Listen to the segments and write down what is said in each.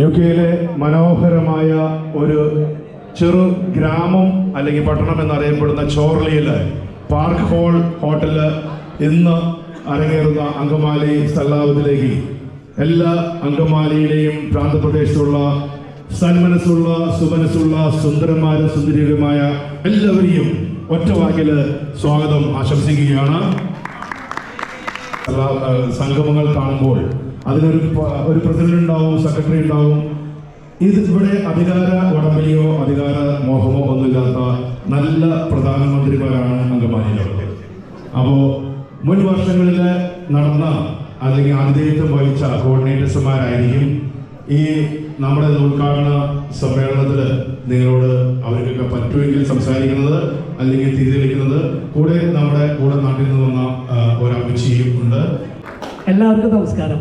യുകെയിലെ മനോഹരമായ ഒരു ചെറു ഗ്രാമം അല്ലെങ്കിൽ പട്ടണം എന്നറിയപ്പെടുന്ന ചോർലിയിലെ പാർക്ക് ഹോൾ ഹോട്ടല് ഇന്ന് അരങ്ങേറുന്ന അങ്കമാലി സ്ഥലാവതിലേക്ക് എല്ലാ അങ്കമാലിയിലെയും പ്രാന്തപ്രദേശത്തുള്ള സന്മനസ്സുള്ള സുമനസ്സുള്ള സുന്ദരന്മാരും സുന്ദരികളുമായ എല്ലാവരെയും ഒറ്റവാക്കിൽ സ്വാഗതം ആശംസിക്കുകയാണ്. സംഗമങ്ങൾ കാണുമ്പോൾ അതിനൊരു പ്രസിഡന്റ് ഉണ്ടാവും, സെക്രട്ടറി ഉണ്ടാവും. ഇവിടെ അധികാര ഉടമ്പടിയോ അധികാര മോഹമോ ഒന്നുമില്ലാത്ത നല്ല പ്രധാനമന്ത്രിമാരാണ് അങ്കമാലിയിലുള്ളത്. അപ്പോൾ മുൻ വർഷങ്ങളിൽ നടന്ന അല്ലെങ്കിൽ ആതിഥേയത്വം വഹിച്ച കോർഡിനേറ്റേഴ്സുമാരായിരിക്കും ഈ നമ്മുടെ ഉദ്ഘാടന സമ്മേളനത്തിൽ നിങ്ങളോട് അവർക്കൊക്കെ പറ്റുമെങ്കിൽ സംസാരിക്കുന്നത് അല്ലെങ്കിൽ തിരിതെളിക്കുന്നത്. കൂടെ നമ്മുടെ കൂടെ നാട്ടിൽ നിന്ന് വന്ന ഒരു അമ്മച്ചിയും ഉണ്ട്. എല്ലാവർക്കും നമസ്കാരം.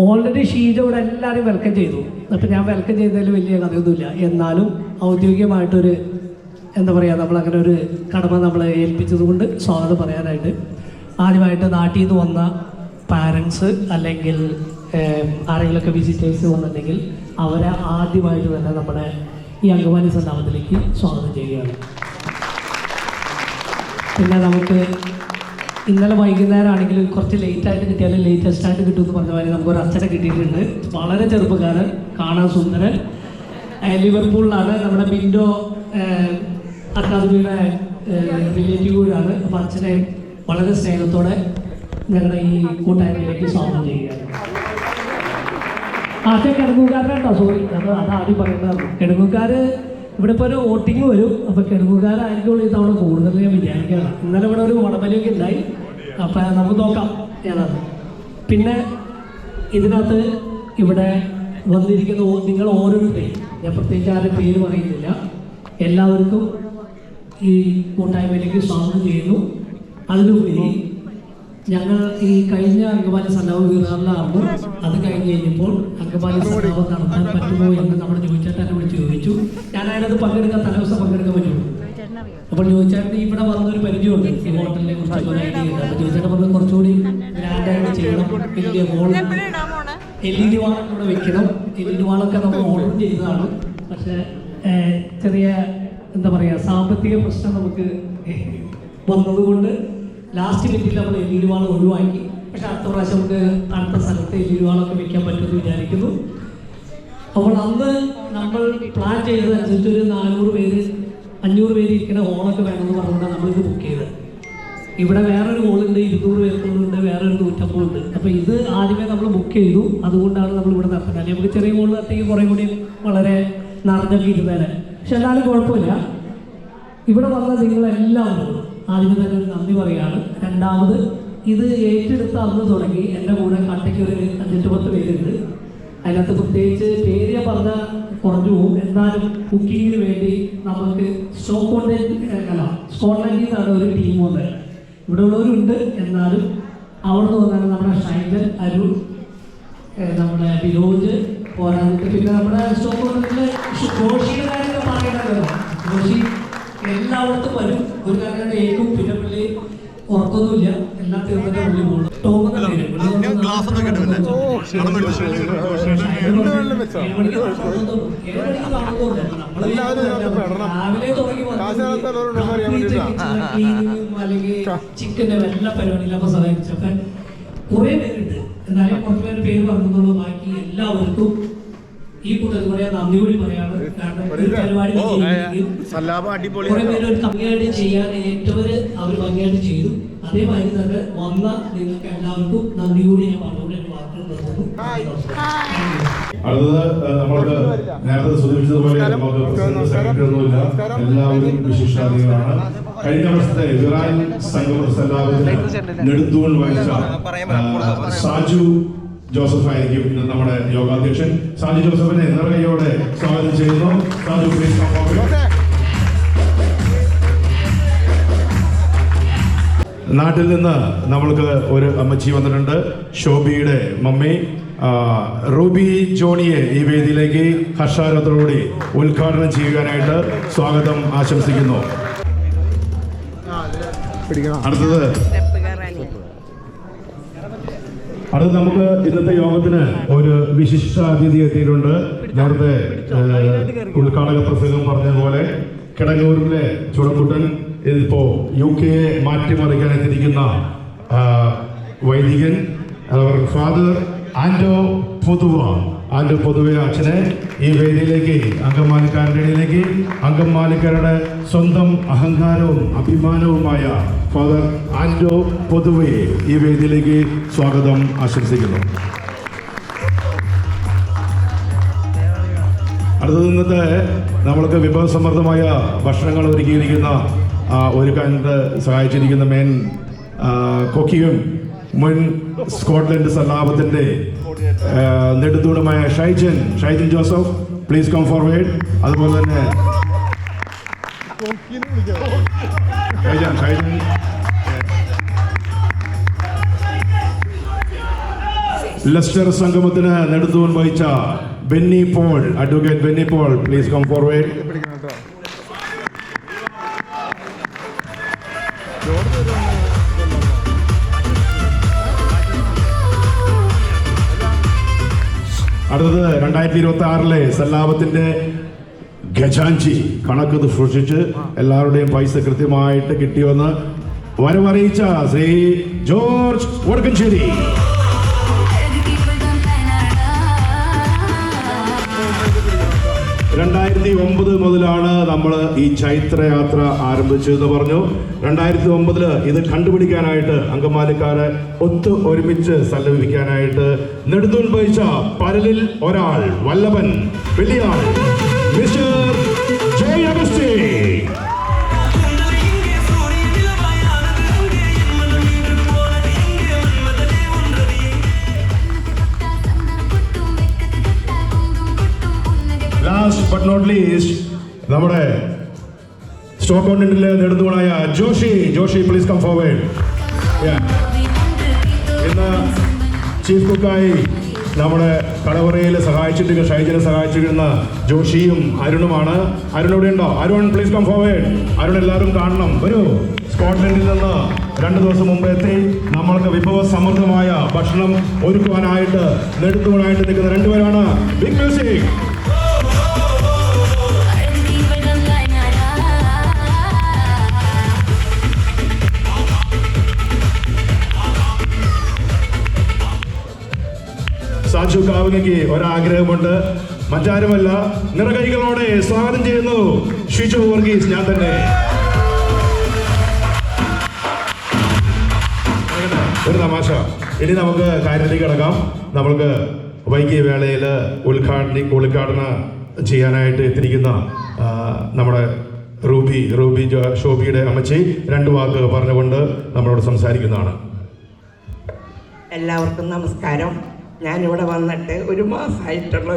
ഓൾറെഡി ഷീജ ഇവിടെ എല്ലാവരും വെൽക്കം ചെയ്തു. അപ്പം ഞാൻ വെൽക്കം ചെയ്തതിൽ വലിയ കഥയൊന്നുമില്ല. എന്നാലും ഔദ്യോഗികമായിട്ടൊരു എന്താ പറയുക, നമ്മളങ്ങനെ ഒരു കടമ നമ്മളെ ഏൽപ്പിച്ചതുകൊണ്ട് സ്വാഗതം പറയാനായിട്ട് ആദ്യമായിട്ട് നാട്ടിൽ നിന്ന് വന്ന പാരൻസ് അല്ലെങ്കിൽ ആരെങ്കിലുമൊക്കെ വിസിറ്റേഴ്സ് വന്നിട്ടുണ്ടെങ്കിൽ അവരെ ആദ്യമായിട്ട് തന്നെ നമ്മുടെ ഈ അങ്കമാലി സന്നാപത്തിലേക്ക് സ്വാഗതം ചെയ്യുകയാണ്. പിന്നെ നമുക്ക് ഇന്നലെ വൈകുന്നേരം ആണെങ്കിൽ കുറച്ച് ലേറ്റായിട്ട് കിട്ടിയാലും ലേറ്റസ്റ്റ് ആയിട്ട് കിട്ടുമെന്ന് പറഞ്ഞ മാതിരി നമുക്കൊരു അച്ഛനെ കിട്ടിയിട്ടുണ്ട്. വളരെ ചെറുപ്പക്കാരൻ, കാണാൻ സുന്ദരൻ, ലിവർപൂളിലാണ്. നമ്മുടെ ബിൻഡോ അക്കാദമിയുടെ റിലേറ്റീവ് കൂടിയാണ്. അപ്പോൾ അച്ഛനെ വളരെ സ്നേഹത്തോടെ ഞങ്ങളുടെ ഈ കൂട്ടായ്മയിലേക്ക് സ്വാഗതം ചെയ്യുകയാണ്. അച്ഛൻ കിടങ്ങൂക്കാരനാട്ടോ, സോറി, അത് ആദ്യം പറയുന്നതാണ്. കിടങ്ങൂക്കാർ ഇവിടെ ഇപ്പോൾ ഒരു വോട്ടിങ് വരും. അപ്പോൾ കിടങ്ങൂക്കാരായിരിക്കും ഈ തവണ കൂടുതൽ ഞാൻ വിചാരിക്കുകയാണ്. ഇന്നലെ ഇവിടെ ഒരു വടംവലിയൊക്കെ ഉണ്ടായി. അപ്പം നമുക്ക് നോക്കാം ഏതാണ്. പിന്നെ ഇതിനകത്ത് ഇവിടെ വന്നിരിക്കുന്ന നിങ്ങൾ ഓരോരുത്തരെയും ഞാൻ പ്രത്യേകിച്ച് ആരും പേര് പറയുന്നില്ല, എല്ലാവർക്കും ഈ കൂട്ടായ്മയിലേക്ക് സ്വാഗതം ചെയ്യുന്നു. അതിലുപരി ഞങ്ങൾ ഈ കഴിഞ്ഞ അങ്കമാലി സന്നാപം വീറാറിലായിരുന്നു. അത് കഴിഞ്ഞ് കഴിഞ്ഞപ്പോൾ അങ്കമാലി സന്നാപം നടത്താൻ പറ്റുമോ എന്ന് നമ്മുടെ ജോയിച്ചേട്ടനെ വിളിച്ച് ചോദിച്ചു. ഞാൻ അതിനകത്ത് പങ്കെടുക്കാൻ തലേദിവസം പങ്കെടുക്കാൻ പറ്റുള്ളൂ. അപ്പോൾ ജോയിച്ചേട്ടൻ ഇവിടെ വന്നൊരു പരിചയമുണ്ട് ഈ ഹോട്ടലിനെ കുറിച്ച് ഒരു ഐഡിയ ഉണ്ട്. അപ്പോൾ ജോയിച്ചേട്ടൻ പറഞ്ഞ് കുറച്ചുകൂടി ഗ്രാൻഡായിട്ട് ചെയ്യണം, വലിയ ഹോൾ LED വാളൊക്കെ ഇവിടെ വെക്കണം. LED വാളൊക്കെ നമ്മൾ ഓർഡർ ചെയ്തതാണ്. പക്ഷേ ചെറിയ എന്താ പറയുക സാമ്പത്തിക പ്രശ്നം നമുക്ക് വന്നതുകൊണ്ട് ലാസ്റ്റ് മിനിറ്റിൽ നമ്മൾ LED വാൾ ഒഴിവാക്കി. പക്ഷെ അടുത്ത പ്രാവശ്യം നമുക്ക് അടുത്ത സ്ഥലത്ത് LED വാളൊക്കെ വെക്കാൻ പറ്റുമെന്ന് വിചാരിക്കുന്നു. അപ്പോൾ അന്ന് നമ്മൾ പ്ലാൻ ചെയ്തതനുസരിച്ച് ഒരു 400 പേര് 500 പേര് ഇരിക്കുന്ന ഹോളൊക്കെ വേണമെന്ന് പറഞ്ഞുകൊണ്ടാണ് നമ്മളിത് ബുക്ക് ചെയ്തത്. ഇവിടെ വേറൊരു ഹോളുണ്ട്, 200 പേർക്കുള്ളുണ്ട്, വേറൊരു 150 ഉണ്ട്. അപ്പോൾ ഇത് ആദ്യമേ നമ്മൾ ബുക്ക് ചെയ്തു. അതുകൊണ്ടാണ് നമ്മൾ ഇവിടെ നടത്തുന്നത്. അല്ലെങ്കിൽ നമുക്ക് ചെറിയ ഹോൾ നടത്തിയെങ്കിൽ കുറേ കൂടി വളരെ നിറഞ്ഞൊക്കെ ഇരുന്നേനെ. പക്ഷെ എന്നാലും കുഴപ്പമില്ല. ഇവിടെ വന്ന നിങ്ങളെല്ലാവരോടും ആദ്യമേ തന്നെ ഒരു നന്ദി പറയുകയാണ്. രണ്ടാമത് ഇത് ഏറ്റെടുത്ത അന്ന് തുടങ്ങി എൻ്റെ കൂടെ കട്ടയ്ക്ക് ഒരു 5-10 പേരുണ്ട്. അതിനകത്ത് പ്രത്യേകിച്ച് പേര് ഞാൻ പറഞ്ഞാൽ കുറഞ്ഞു പോകും. എന്നാലും കുക്കിങ്ങിന് വേണ്ടി നമുക്ക് സ്കോട്ട്ലൻഡിൽ നിന്നാണ് ഒരു ടീം വന്നത്. ഇവിടെ ഉള്ളവരുണ്ട്. എന്നാലും അവിടെ നിന്ന് വന്നാണ് നമ്മുടെ ഷൈജൻ, അരുൺ, നമ്മുടെ വിനോജ് പോരാഞ്ഞിട്ട് പിന്നെ നമ്മുടെ സ്കോട്ട്ലൻഡിലെ ജോഷിയുടെ കാര്യമൊക്കെ പറയണല്ലോ. ജോഷി എല്ലായിടത്തും വരും. ഒരു കാര്യം ഏക്കും പിന്നെ പുള്ളി ഉറക്കൊന്നുമില്ല, എല്ലാം തീർന്നിട്ട് പുള്ളി പോകും. രാവിലെ തുടങ്ങി അല്ലെങ്കിൽ ചിക്കൻ്റെ എല്ലാ പരിപാടിയിലും അപ്പൊ സഹായിച്ചൊക്കെ കുറെ പേരുണ്ട്. എന്നാലും കുറച്ച് പേര് പേര് പറഞ്ഞതുള്ളൂ. ബാക്കി എല്ലാവർക്കും ഈ കൂട്ടത്തിൽ കൂടെ നന്ദി കൂടി പറയാണ്. കാരണം പരിപാടി കുറെ പേര് ഒരു ഭംഗിയായിട്ട് ചെയ്യാൻ ഏറ്റവര് അവർ ഭംഗിയായിട്ട് ചെയ്തു. അതേമാതിരി തന്നെ വന്ന നിങ്ങൾക്ക് എല്ലാവർക്കും നന്ദി കൂടി ഞാൻ പറഞ്ഞുകൊണ്ട് എന്റെ വാക്കുകൾ നിർത്തുന്നു. അടുത്തത് നമ്മൾക്ക് നേരത്തെ സൂചിപ്പിച്ചതുപോലെ നമുക്ക് സെക്രട്ടറി ഒന്നുമില്ല, എല്ലാവരും വിശിഷ്ടാതിഥികളാണ്. കഴിഞ്ഞ വർഷത്തെ വിറാൻ സംഗമ സല്ലാപത്തിന് നെടുത്തൂൺ വഹിച്ച സാജു ജോസഫ് ആയിരിക്കും ഇന്ന് നമ്മുടെ യോഗാധ്യക്ഷൻ. സാജു ജോസഫിനെ നിറകയോടെ സ്വാഗതം ചെയ്യുന്നു. Saju please come forward. നാട്ടിൽ നിന്ന് നമ്മൾക്ക് ഒരു അമ്മച്ചി വന്നിട്ടുണ്ട്, ശോഭിയുടെ മമ്മി റൂബി ജോണിയെ ഈ വേദിയിലേക്ക് ഹർഷാരവത്തോടുകൂടി ഉദ്ഘാടനം ചെയ്യാനായിട്ട് സ്വാഗതം ആശംസിക്കുന്നു. അടുത്തത് അടുത്ത് നമുക്ക് ഇന്നത്തെ യോഗത്തിന് ഒരു വിശിഷ്ട അതിഥി എത്തിയിട്ടുണ്ട്. നേരത്തെ ഉദ്ഘാടക പ്രസംഗം പറഞ്ഞതുപോലെ കിടങ്ങൂരിലെ ചുടക്കുട്ടൻ ഇപ്പോ UK മാറ്റിമറിക്കാൻ എത്തിയിരിക്കുന്ന വൈദികൻ ഫാദർ ആൻഡോ പൊതുവെ അച്ഛനെ ഈ വേദിയിലേക്ക് അങ്കമാലിക്കാരുടെ ഇടയിലേക്ക് അങ്കമാലിക്കാരുടെ സ്വന്തം അഹങ്കാരവും അഭിമാനവുമായ ഫാദർ ആൻഡോ പൊതുവയെ ഈ വേദിയിലേക്ക് സ്വാഗതം ആശംസിക്കുന്നു. അടുത്തത് ഇന്നത്തെ നമ്മൾക്ക് വിഭവസമൃദ്ധമായ ഭക്ഷണങ്ങൾ ഒരുക്കിയിരിക്കുന്ന ഒരുക്കാനായിട്ട് സഹായിച്ചിരിക്കുന്ന മെയിൻ കൊക്കിയും മുൻ സ്കോട്ട്ലൻഡ് സല്ലാപത്തിന്റെ നെടുത്തൂണുമായ Shaijan Joseph, please come forward. അതുപോലെ തന്നെ ഷൈജൻ ലെസ്റ്റർ സംഗമത്തിന് നെടുത്തൂൺ വഹിച്ച Benny Paul, advocate Benny Paul, please come forward. അടുത്തത് 2026 സല്ലാപത്തിന്റെ ഖജാൻജി കണക്ക് സൂക്ഷിച്ച് എല്ലാവരുടെയും പൈസ കൃത്യമായിട്ട് കിട്ടിയെന്ന് വരവറിയിച്ച ശ്രീ ജോർജ് വടക്കഞ്ചേരി. 2009 മുതലാണ് നമ്മൾ ഈ ചൈത്രയാത്ര ആരംഭിച്ചതെന്ന് പറഞ്ഞു. 2009 ഇത് കണ്ടുപിടിക്കാനായിട്ട് അങ്കമാലിക്കാരെ ഒരുമിച്ച് സല്ലപിക്കാനായിട്ട് നെടുത്തൂൺ വഹിച്ച പലരിൽ ഒരാൾ Vallabhan Velliyal mister J Augusty. Last but not least നമ്മുടെ സ്റ്റോക്ക് കോണ്ടിനെന്റിലെ നെടുന്തൂണായ ജോഷി പ്ലീസ് കം ഫോർവേഡ്. ഇന്ന് ചീഫ് കുക്കായി നമ്മുടെ കടവറയിൽ ഷൈജനെ സഹായിച്ചിരുന്ന ജോഷിയും അരുണുമാണ്. അരുൺ ഇവിടെ ഉണ്ടോ? Arun please come forward. Arun എല്ലാവരും കാണണം. വരൂ. സ്കോട്ട്ലൻഡിൽ നിന്ന് 2 ദിവസം മുമ്പ് എത്തി നമ്മൾക്ക് വിഭവ സമൃദ്ധമായ ഭക്ഷണം ഒരുക്കുവാനായിട്ട് നെടുത്തൂണായിട്ട് നിൽക്കുന്ന 2 പേരാണ്. Big music. സാജു കാവ്യയ്ക്ക് ഒരാഗ്രഹമുണ്ട്, മറ്റാരുമല്ല, നിറകൈകളോടെ സ്വാഗതം ചെയ്യുന്നു ഷിജു വർഗീസ്. ഞാൻ തന്നെ ഒരു തമാശ. ഇനി നമുക്ക് കാര്യത്തിലേക്ക് കിടക്കാം. നമ്മൾക്ക് വൈകിയ വേളയിൽ ഉദ്ഘാടനം ചെയ്യാനായിട്ട് എത്തിയിരിക്കുന്ന നമ്മുടെ റൂബി ഷോബിയുടെ അമ്മച്ചി 2 വാക്ക് പറഞ്ഞുകൊണ്ട് നമ്മളോട് സംസാരിക്കുന്നതാണ്. എല്ലാവർക്കും നമസ്കാരം. ഞാനിവിടെ വന്നിട്ട് 1 മാസമായിട്ടുള്ള,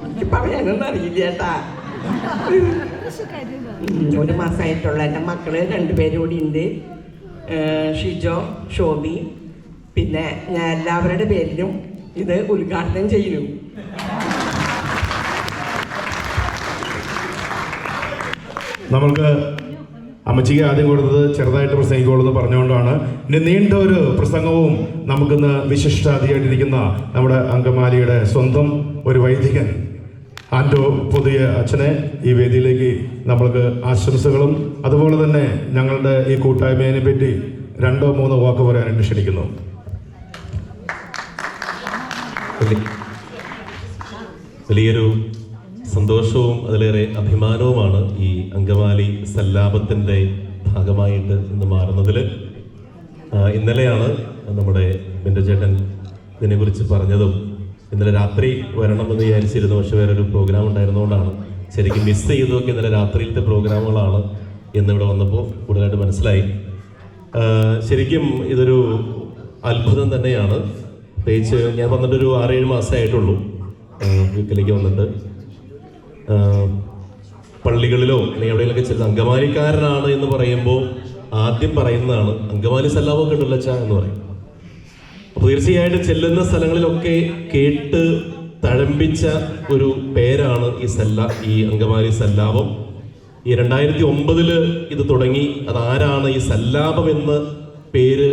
എനിക്ക് പറയാനൊന്നും അറിയില്ല ചേട്ടാ. 1 മാസമായിട്ടുള്ള എൻ്റെ മക്കൾ 2 പേരും കൂടി ഉണ്ട്. ഷിജോ, ഷോബി. പിന്നെ ഞാൻ എല്ലാവരുടെ പേരിലും ഇത് ഉദ്ഘാടനം ചെയ്യുന്നു. നമ്മൾക്ക് അമ്മച്ചിക്ക് ആദ്യം കൊടുത്തത് ചെറുതായിട്ട് പ്രസംഗിക്കോളെന്ന് പറഞ്ഞുകൊണ്ടാണ്. ഇനി നീണ്ട ഒരു പ്രസംഗവും നമുക്കിന്ന് വിശിഷ്ടാതിയായിട്ടിരിക്കുന്ന നമ്മുടെ അങ്കമാലിയുടെ സ്വന്തം ഒരു വൈദികൻ ആൻഡോ പുതിയ അച്ഛനെ ഈ വേദിയിലേക്ക് നമ്മൾക്ക് ആശംസകളും അതുപോലെ തന്നെ ഞങ്ങളുടെ ഈ കൂട്ടായ്മയെ പറ്റി 2-3 വാക്ക് പറയാനായിട്ട് ക്ഷണിക്കുന്നു. വലിയൊരു സന്തോഷവും അതിലേറെ അഭിമാനവുമാണ് ഈ അങ്കമാലി സല്ലാപത്തിൻ്റെ ഭാഗമായിട്ട് ഇന്ന് മാറുന്നതിൽ. ഇന്നലെയാണ് നമ്മുടെ ബിന്ദു ചേട്ടൻ ഇതിനെക്കുറിച്ച് പറഞ്ഞതും. ഇന്നലെ രാത്രി വരണമെന്ന് വിചാരിച്ചിരുന്നു, പക്ഷെ വേറൊരു പ്രോഗ്രാം ഉണ്ടായിരുന്നുകൊണ്ടാണ് ശരിക്കും മിസ് ചെയ്തതൊക്കെ ഇന്നലെ രാത്രിയിലത്തെ പ്രോഗ്രാമുകളാണ് എന്നിവിടെ വന്നപ്പോൾ കൂടുതലായിട്ട് മനസ്സിലായി. ശരിക്കും ഇതൊരു അത്ഭുതം തന്നെയാണ്. പ്രത്യേകിച്ച് ഞാൻ വന്നിട്ടൊരു 6-7 മാസമായിട്ടുള്ളൂ വീട്ടിലേക്ക് വന്നിട്ട്. പള്ളികളിലോ അല്ലെങ്കിൽ എവിടെയെങ്കിലൊക്കെ ചെല്ലുന്ന അങ്കമാലിക്കാരനാണ് എന്ന് പറയുമ്പോൾ ആദ്യം പറയുന്നതാണ് അങ്കമാലി സല്ലാപമൊക്കെ ഉണ്ടല്ലോ അച്ഛാ എന്ന് പറയും. അപ്പോൾ തീർച്ചയായിട്ടും ചെല്ലുന്ന സ്ഥലങ്ങളിലൊക്കെ കേട്ട് തഴമ്പിച്ച ഒരു പേരാണ് ഈ അങ്കമാലി സല്ലാപം. ഈ 2009 ഇത് തുടങ്ങി. അതാരാണ് ഈ സല്ലാപം എന്ന പേര്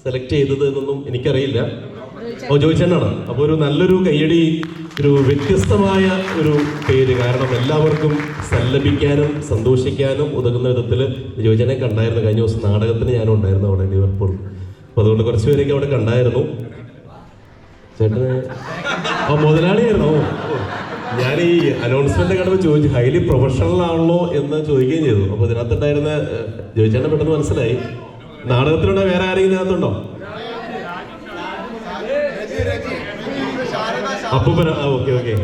സെലക്ട് ചെയ്തത് എന്നൊന്നും എനിക്കറിയില്ല. ജോയിച്ചേട്ടനാണ്. അപ്പോൾ ഒരു നല്ലൊരു കയ്യടി, ഒരു വ്യത്യസ്തമായ ഒരു പേര്. കാരണം എല്ലാവർക്കും സല്ലപിക്കാനും സന്തോഷിക്കാനും ഉതകുന്ന വിധത്തിൽ ജോയിച്ചേട്ടനെ കണ്ടായിരുന്നു. കഴിഞ്ഞ ദിവസം നാടകത്തിന് ഞാനും ഉണ്ടായിരുന്നു അവിടെ ലിവർപൂൾ. അപ്പോൾ അതുകൊണ്ട് കുറച്ച് പേരൊക്കെ അവിടെ കണ്ടായിരുന്നു. ചേട്ടന് മുതലാളിയായിരുന്നോ? ഞാൻ ഈ അനൗൺസ്മെന്റ് കണ്ടപ്പോൾ ചോദിച്ചു ഹൈലി പ്രൊഫഷണൽ ആണല്ലോ എന്ന് ചോദിക്കുകയും ചെയ്തു. അപ്പോൾ ഇതിനകത്തുണ്ടായിരുന്ന ജോയിച്ചേട്ടനെ പെട്ടെന്ന് മനസ്സിലായി. നാടകത്തിലുണ്ടോ വേറെ ആരെങ്കിലും ഇതിനകത്തുണ്ടോ? അപ്പൂപ്പന. Okay okay.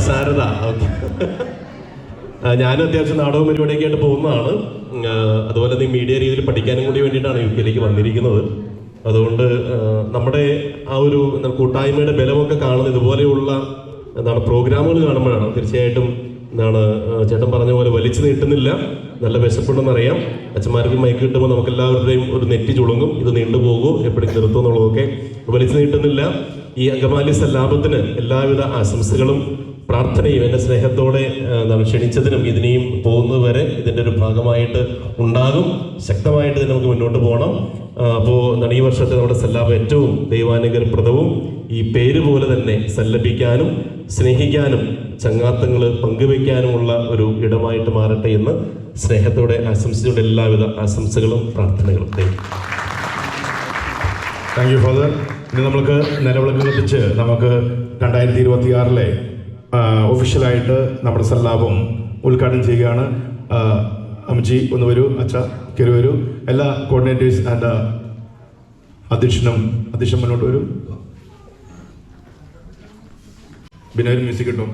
ശാരദ. ഓക്കെ. ഞാനും അത്യാവശ്യം നാടകവും പരിപാടിയൊക്കെ ആയിട്ട് പോകുന്നതാണ്. അതുപോലെ തന്നെ മീഡിയ രീതിയിൽ പഠിക്കാനും കൂടി വേണ്ടിയിട്ടാണ് UK വന്നിരിക്കുന്നത്. അതുകൊണ്ട് നമ്മുടെ ആ ഒരു കൂട്ടായ്മയുടെ ബലമൊക്കെ കാണുന്നത് ഇതുപോലെയുള്ള പ്രോഗ്രാമുകൾ കാണുമ്പോഴാണ്. തീർച്ചയായിട്ടും ചേട്ടൻ പറഞ്ഞ പോലെ വലിച്ചു നീട്ടുന്നില്ല, നല്ല വിശപ്പുണ്ടെന്നറിയാം. അച്ഛന്മാർക്ക് മൈക്ക് കിട്ടുമ്പോൾ നമുക്കെല്ലാവരുടെയും ഒരു നെറ്റി ചുളുങ്ങും, ഇത് നീണ്ടുപോകുമോ, എപ്പോഴും നിർത്തും എന്നുള്ളതൊക്കെ. വലിച്ചു നീട്ടുന്നില്ല. ഈ അങ്കമാലി സല്ലാപത്തിന് എല്ലാവിധ ആശംസകളും പ്രാർത്ഥനയും എൻ്റെ സ്നേഹത്തോടെ ക്ഷണിച്ചതിനും ഇതിനെയും പോകുന്നത് വരെ ഇതിൻ്റെ ഒരു ഭാഗമായിട്ട് ഉണ്ടാകും. ശക്തമായിട്ട് ഇതിന് നമുക്ക് മുന്നോട്ട് പോകണം. അപ്പോൾ ഈ വർഷത്തെ നമ്മുടെ സല്ലാപം ഏറ്റവും ദൈവാനുഗ്രഹപ്രദവും ഈ പേര് പോലെ തന്നെ സല്ലപിക്കാനും സ്നേഹിക്കാനും ചങ്ങാത്തങ്ങൾ പങ്കുവെക്കാനുമുള്ള ഒരു ഇടമായിട്ട് മാറട്ടെ എന്ന് സ്നേഹത്തോടെ ആശംസിച്ചുകൊണ്ട് എല്ലാവിധ ആശംസകളും പ്രാർത്ഥനകളും. Thank you father. ഇനി നമുക്ക് നിലവിളക്ക് കത്തിച്ച് നമുക്ക് 2026 ഒഫീഷ്യലായിട്ട് നമ്മുടെ സല്ലാപം ഉദ്ഘാടനം ചെയ്യുകയാണ്. അമ്മച്ചി ഒന്ന് വരൂ, അച്ഛ കയറി വരൂ. എല്ലാ കോർഡിനേറ്റേഴ്സ് ആൻഡ് അധ്യക്ഷൻ മുന്നോട്ട് വരൂ. പിന്നെ ഒരു മ്യൂസിക് കിട്ടും.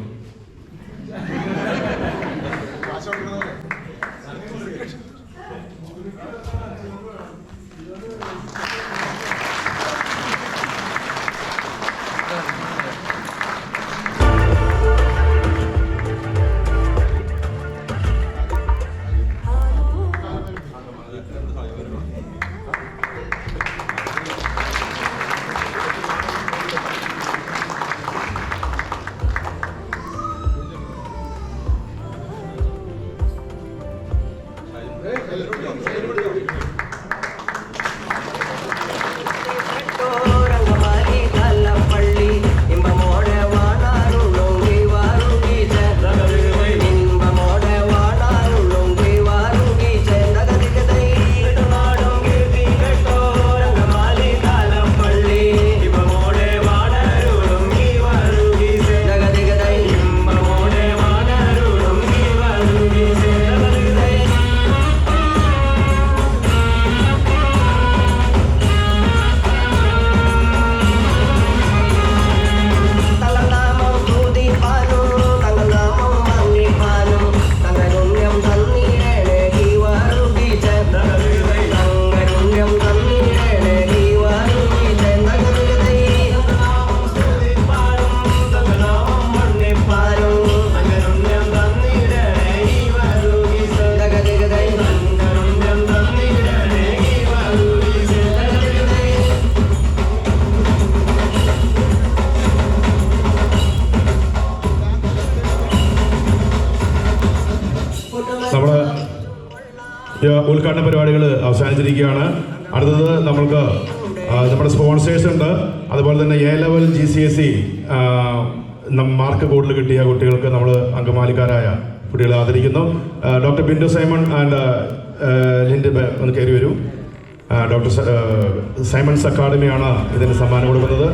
ഉദ്ഘാടന പരിപാടികൾ അവസാനിച്ചിരിക്കുകയാണ്. അടുത്തത് നമ്മൾക്ക് നമ്മുടെ സ്പോൺസേഴ്സ് ഉണ്ട്. അതുപോലെ തന്നെ A-level GCSE മാർക്ക് കൂടുതൽ കിട്ടിയ കുട്ടികൾക്ക് നമ്മൾ അങ്കമാലിക്കാരായ കുട്ടികളെ ആദരിക്കുന്നു. ഡോക്ടർ ബിന്ദു സൈമൺ ആൻഡ് ലിൻഡ് ഒന്ന് കയറി വരൂ. ഡോക്ടർ സൈമൺസ് അക്കാഡമിയാണ് ഇതിന് സമ്മാനം കൊടുക്കുന്നത്.